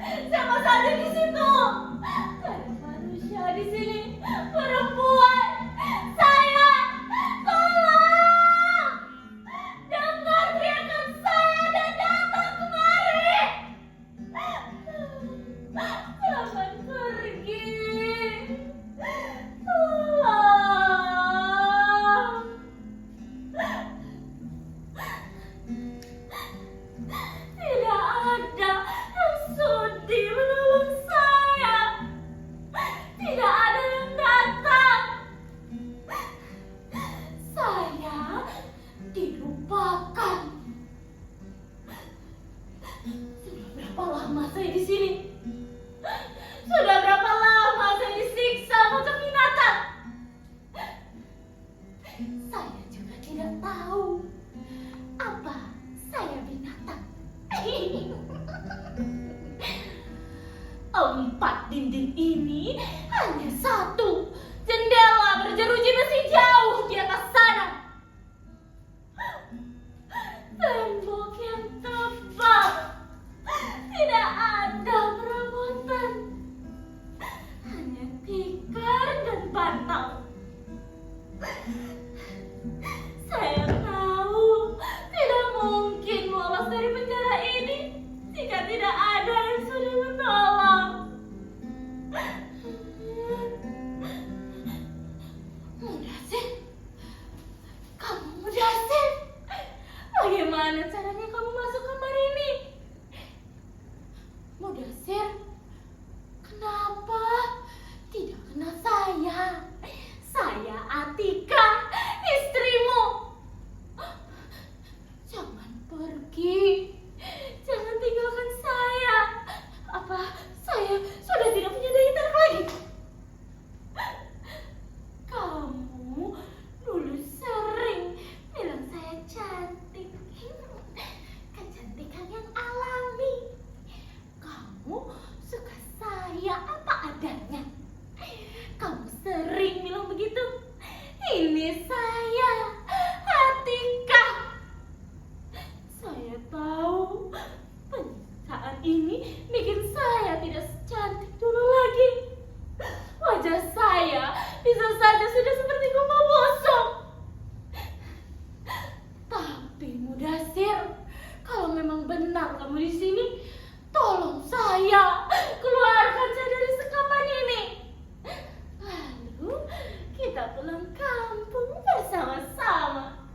Siapa saja di situ? Ada manusia di sini, perempuan. Saya, tolong! Dengar teriakan saya dan datang kemari. Jangan pergi. Tolong. Tidak ada yang sudi menolong saya. Tidak ada yang datang. Saya dilupakan. Sudah berapa lama saya di sini? Sudah berapa lama saya disiksa macam binatang? Saya juga tidak tahu apa saya binatang. 4 dinding ini hanya satu jendela berjeruji besi jauh di atas sana. Tembok yang tebal, tidak ada perabotan, hanya tikar dan bantal. Saya tahu tidak mungkin lolos dari penjara ini jika tidak ada yang sudi menolong. Mudasir, kamu Mudasir, bagaimana caranya kamu masuk kamar ini? Mudasir, kenapa tidak kena saya? Saya Atika, istrimu. Jangan pergi, jangan tinggalkan saya. Apa saya sudah tidak punya daya tarik lagi? Kamu dulu sering bilang saya cantik. Kecantikan yang alami. Kamu suka saya apa adanya. Kamu sering bilang begitu. Ini saya, Atika. Saya tahu penyiksaan ini bikin saya tidak secantik dulu lagi. Wajah saya bisa saja sudah seperti kumpul bosok. Tapi Mudasir, kalau memang benar kamu di sini, tolong saya, keluarkan saya dari sekapan ini. Lalu kita pulang kampung bersama-sama.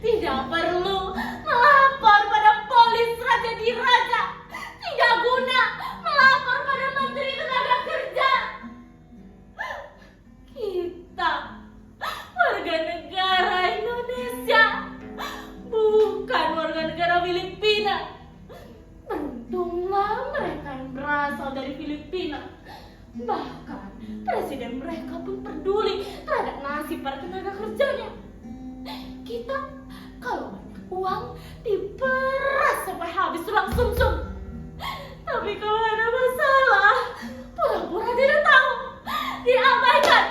Tidak perlu melapor pada polis Raja Diraja. Tidak guna melapor pada Menteri Tenaga Kerja. Kita warga negara Indonesia, bukan warga negara Filipina. Beruntunglah mereka yang berasal dari Filipina. Bahkan presiden mereka pun peduli terhadap nasib para tenaga kerjanya. Kita kalau banyak uang diperas sampai habis tulang sumsum. Tapi kalau ada masalah, pura-pura tidak tahu, diabaikan.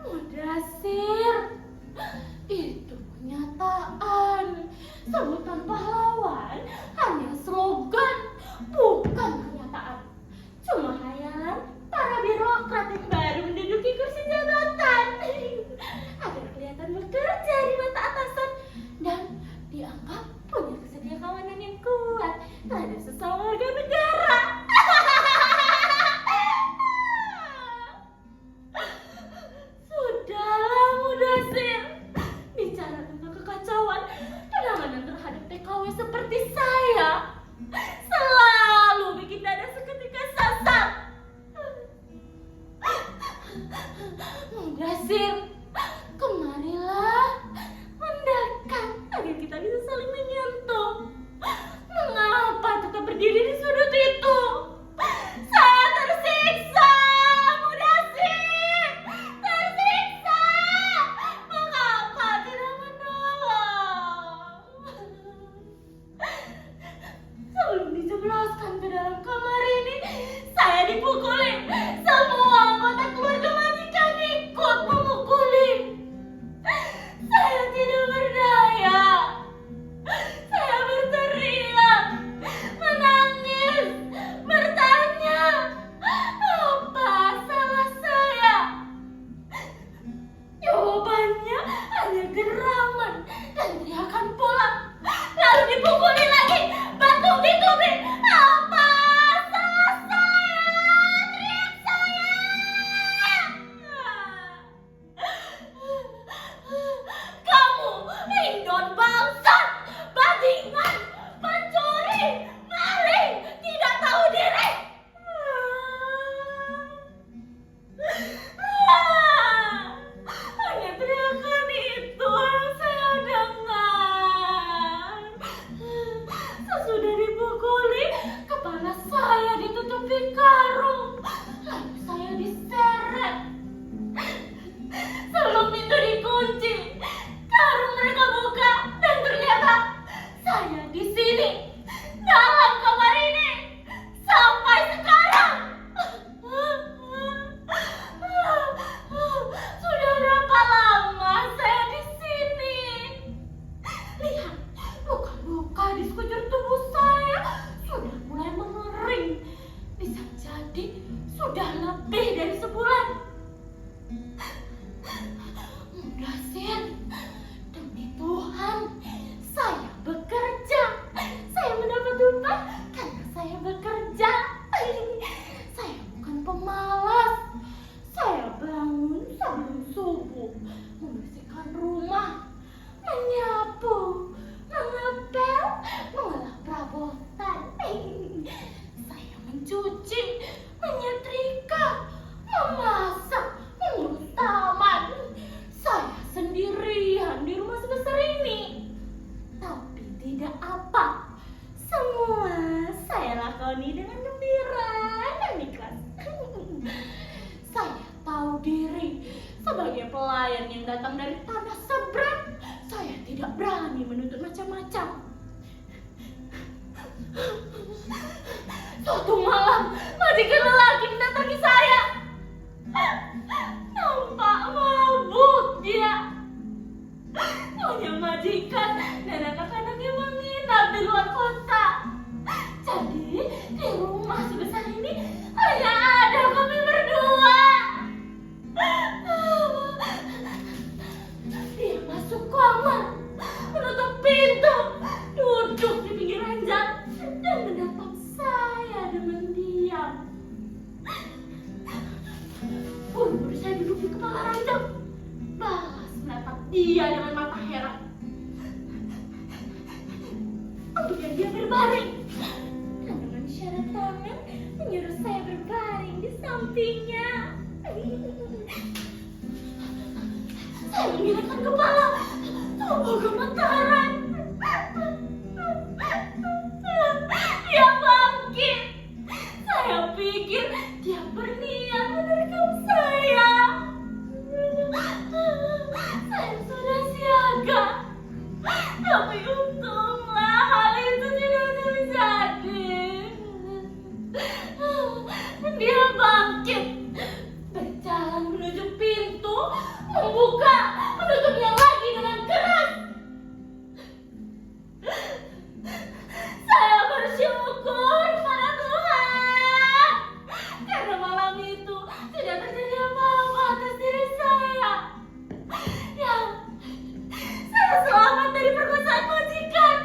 Mudasir, itu kenyataan. Sebutan pahlawan hanya slogan, bukan kenyataan. Cuma hayalan para birokrat yang baru menduduki kursi jabatan agar kelihatan bekerja di mata atasan dan dianggap punya kesediaan Tony dengan gembira dan ikhlas. Saya tahu diri sebagai pelayan yang datang dari tanah seberang. Saya tidak berani menuntut macam-macam. Suatu malam, majikan lelaki mendatangi saya. Nampak mabuk dia. Punya majikan dan anak-anaknya menginap di luar kota. Jadi di rumah sebesar ini hanya ada kami berdua. Dia masuk kamar, menutup pintu, duduk di pinggir ranjang dan menatap saya dengan diam. Buru-buru saya duduk di kepala ranjang, balas menatap dia dengan mata heran. Kemudian dia berbaring dan dengan isyarat tangan menyuruh saya berbaring di sampingnya. Saya mengelakkan kepala, tubuh gemetaran. Dia bangkit. Saya pikir dia berniat menerkam saya. Saya sudah siaga, tapi untunglah hal itu tidak terjadi. Dia bangkit, berjalan menuju pintu, membuka, menutupnya lagi dengan keras. Saya bersyukur pada Tuhan karena malam itu tidak terjadi apa-apa atas diri saya. Ya, saya selamat dari perkosaan majikan.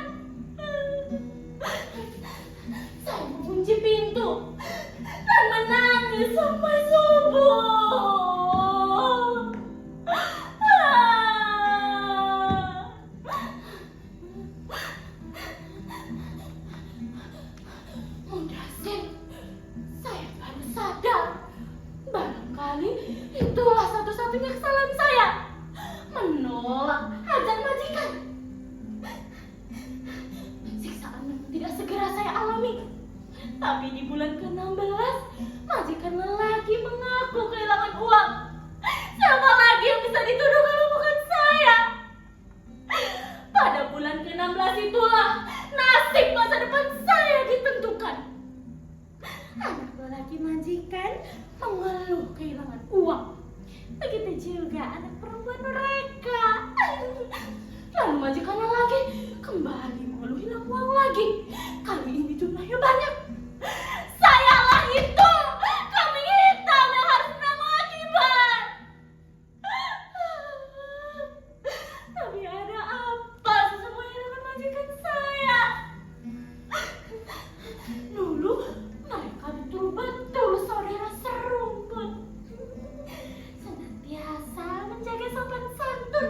Saya mengunci pintu dan menangis sampai subuh. Mudahnya, saya baru sadar. Barangkali itulah satu-satunya kesalahan saya, menolak ajaran majikan. Siksaan memang tidak segera saya alami. Tapi di bulan ke-16, majikan lelaki mengaku kehilangan uang. Siapa lagi yang bisa dituduh kalau bukan saya? Pada bulan ke-16 itulah nasib masa depan saya ditentukan. Anak lelaki majikan mengeluh kehilangan uang. Begitu juga anak perempuan mereka. Lalu majikan lelaki kembali mengeluh hilang uang lagi. Kali ini jumlahnya banyak. Sayalah itu, kambing hitam yang harus menanggung akibat. Tapi ada apa sesungguhnya dengan majikan saya? Dulu mereka betul-betul saudara serumpun, senantiasa menjaga sopan santun,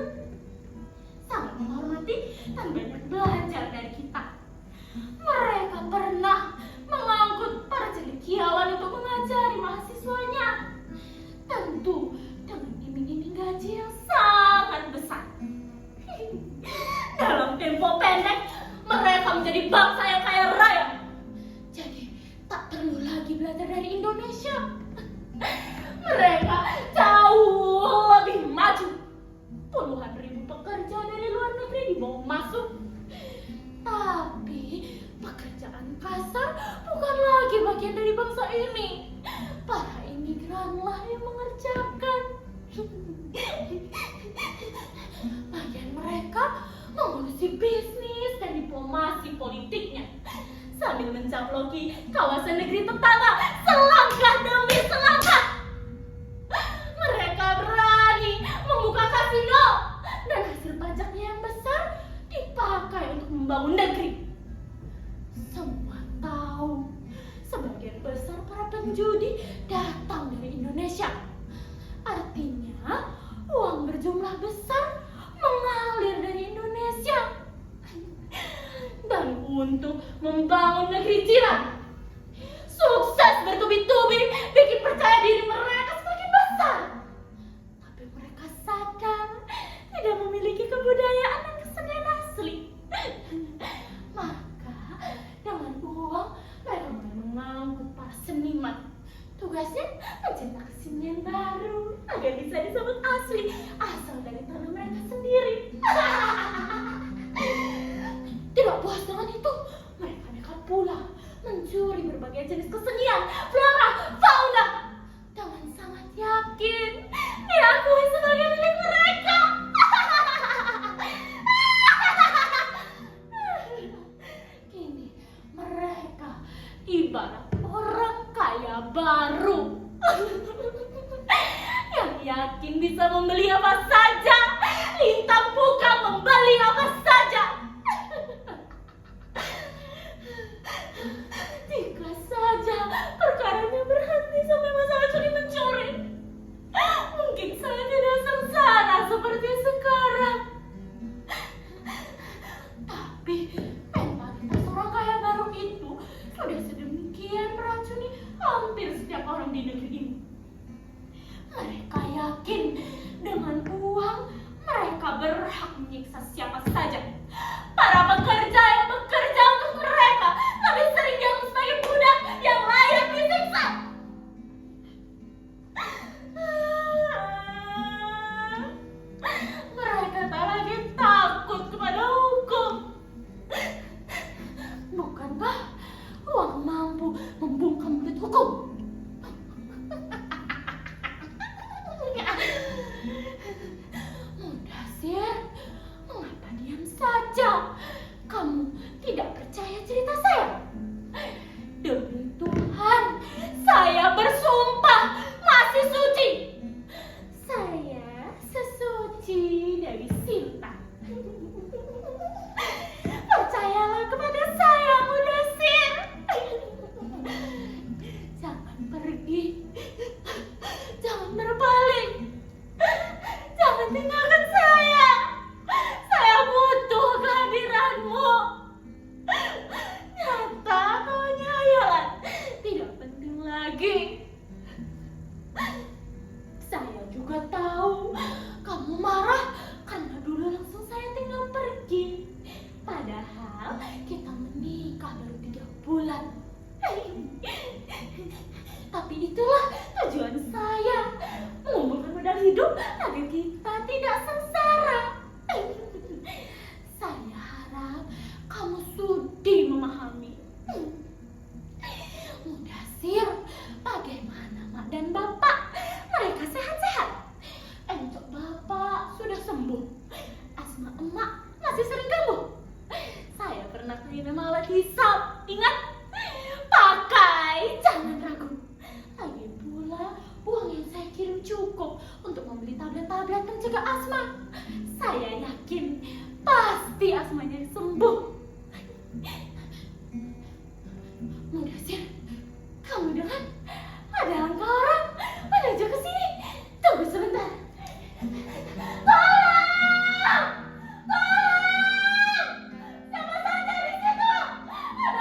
sangat menghormati dan banyak belajar dari kita. Mereka pernah mengangkut para cendekiawan untuk mengajari mahasiswanya, tentu dengan iming-iming gaji yang sangat besar. Dalam tempo pendek, mereka menjadi bangsa yang kaya raya. Jadi tak perlu lagi belajar dari Indonesia. Mereka jauh lebih maju. Puluhan ribu pekerja dari luar negeri dibawa masuk. Tapi pekerjaan kasar bukan lagi bagian dari bangsa ini. Para imigranlah yang mengerjakan. Bagian mereka mengurusi bisnis dan diplomasi politiknya, sambil mencaploki kawasan negeri tetangga selangkah demi selangkah. Mereka berani membuka kasino dan hasil pajaknya yang besar dipakai untuk membangun negeri. Semua tahu sebagian besar para penjudi datang dari Indonesia. Artinya uang berjumlah besar mengalir dari Indonesia. Dan untuk membangun negeri jiran, sukses bertubi-tubi bikin percaya diri mereka semakin besar. Tapi mereka sadar tidak memiliki kebudayaan dan kesenian asli. Maka dengan uang mereka mulai juga bisa disebut asli, asal dari tanah mereka sendiri. Tidak puas dengan itu, mereka nekat pula mencuri berbagai jenis kesenian, flora, fauna, dengan sangat yakin diakui sebagai milik mereka. Kini mereka ibarat orang kaya baru yang yakin bisa membeli apa saja, lintang buka membeli apa saja. Jika saja perkaranya berhenti sampai masalah curi-mencuri, mungkin saya tidak sengsara seperti sekarang. Tapi mentalitas orang kaya baru itu sudah sedemikian meracuni hampir setiap orang di negeri ini. Mereka yakin dengan uang mereka berhak menyiksa siapa saja. Para pekerja yang bekerja untuk mereka lebih sering dianggap sebagai budak yang layak disiksa. Mereka tak lagi takut kepada hukum. Bukankah uang mampu membungkam mulut hukum? Mudasir, mengapa diam saja? Kamu tidak percaya cerita saya? Demi Tuhan, saya bersumpah masih suci. Saya sesuci Dewi Sinta. Percayalah kepada saya, Mudasir. Jangan pergi, jangan berbalik, jangan tinggalkan saya. Saya butuh kehadiranmu. Nyata atau nyayalan, tidak penting lagi. Saya juga tahu kamu marah karena dulu langsung saya tinggal pergi. Padahal kita menikah baru 3 bulan. Tapi itulah tujuan saya, mengumpulkan modal hidup agar kita tidak sengsara. Saya harap kamu sudi memahami. Mudasir, bagaimana Mak dan Bapak? Mereka sehat-sehat. Encok Bapak sudah sembuh. Asma Emak masih sering ganggu. Saya pernah kirim alat hisap. Ingat? Pakai, jangan ragu. Lagi pula uang yang saya kirim cukup untuk membeli tablet-tablet pencegah asma. Saya yakin pasti asmanya sembuh. Mudasir, kamu dengar? Ada langkah orang menuju ke sini. Tunggu sebentar. Tolong! Tolong! Siapa saja di situ? Ada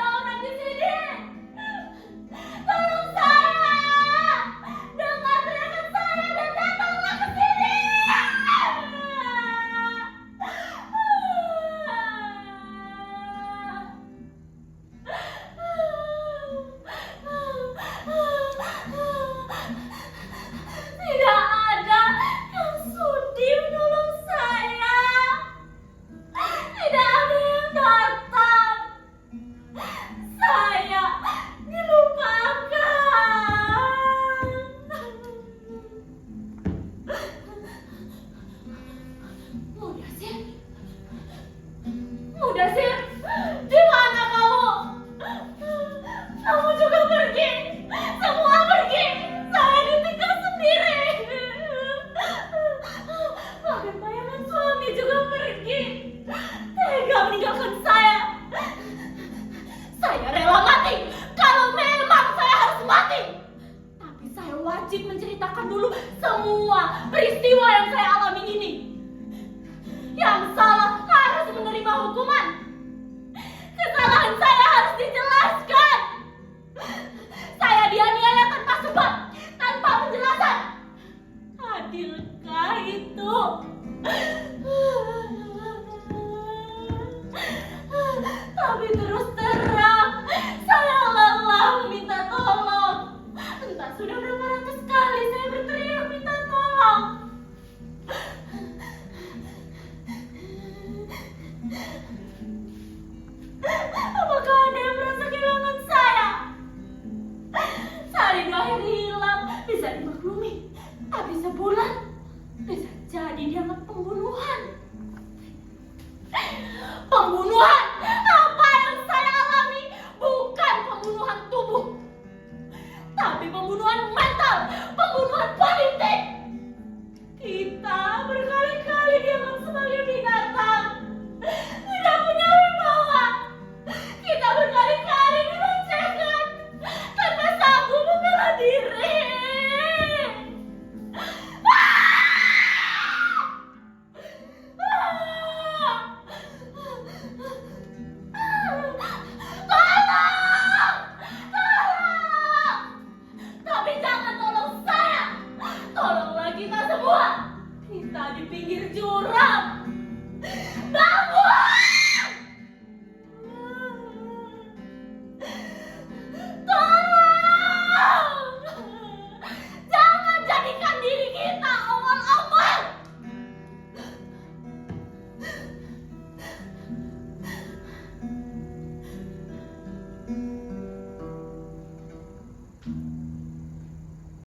pinggir jurang.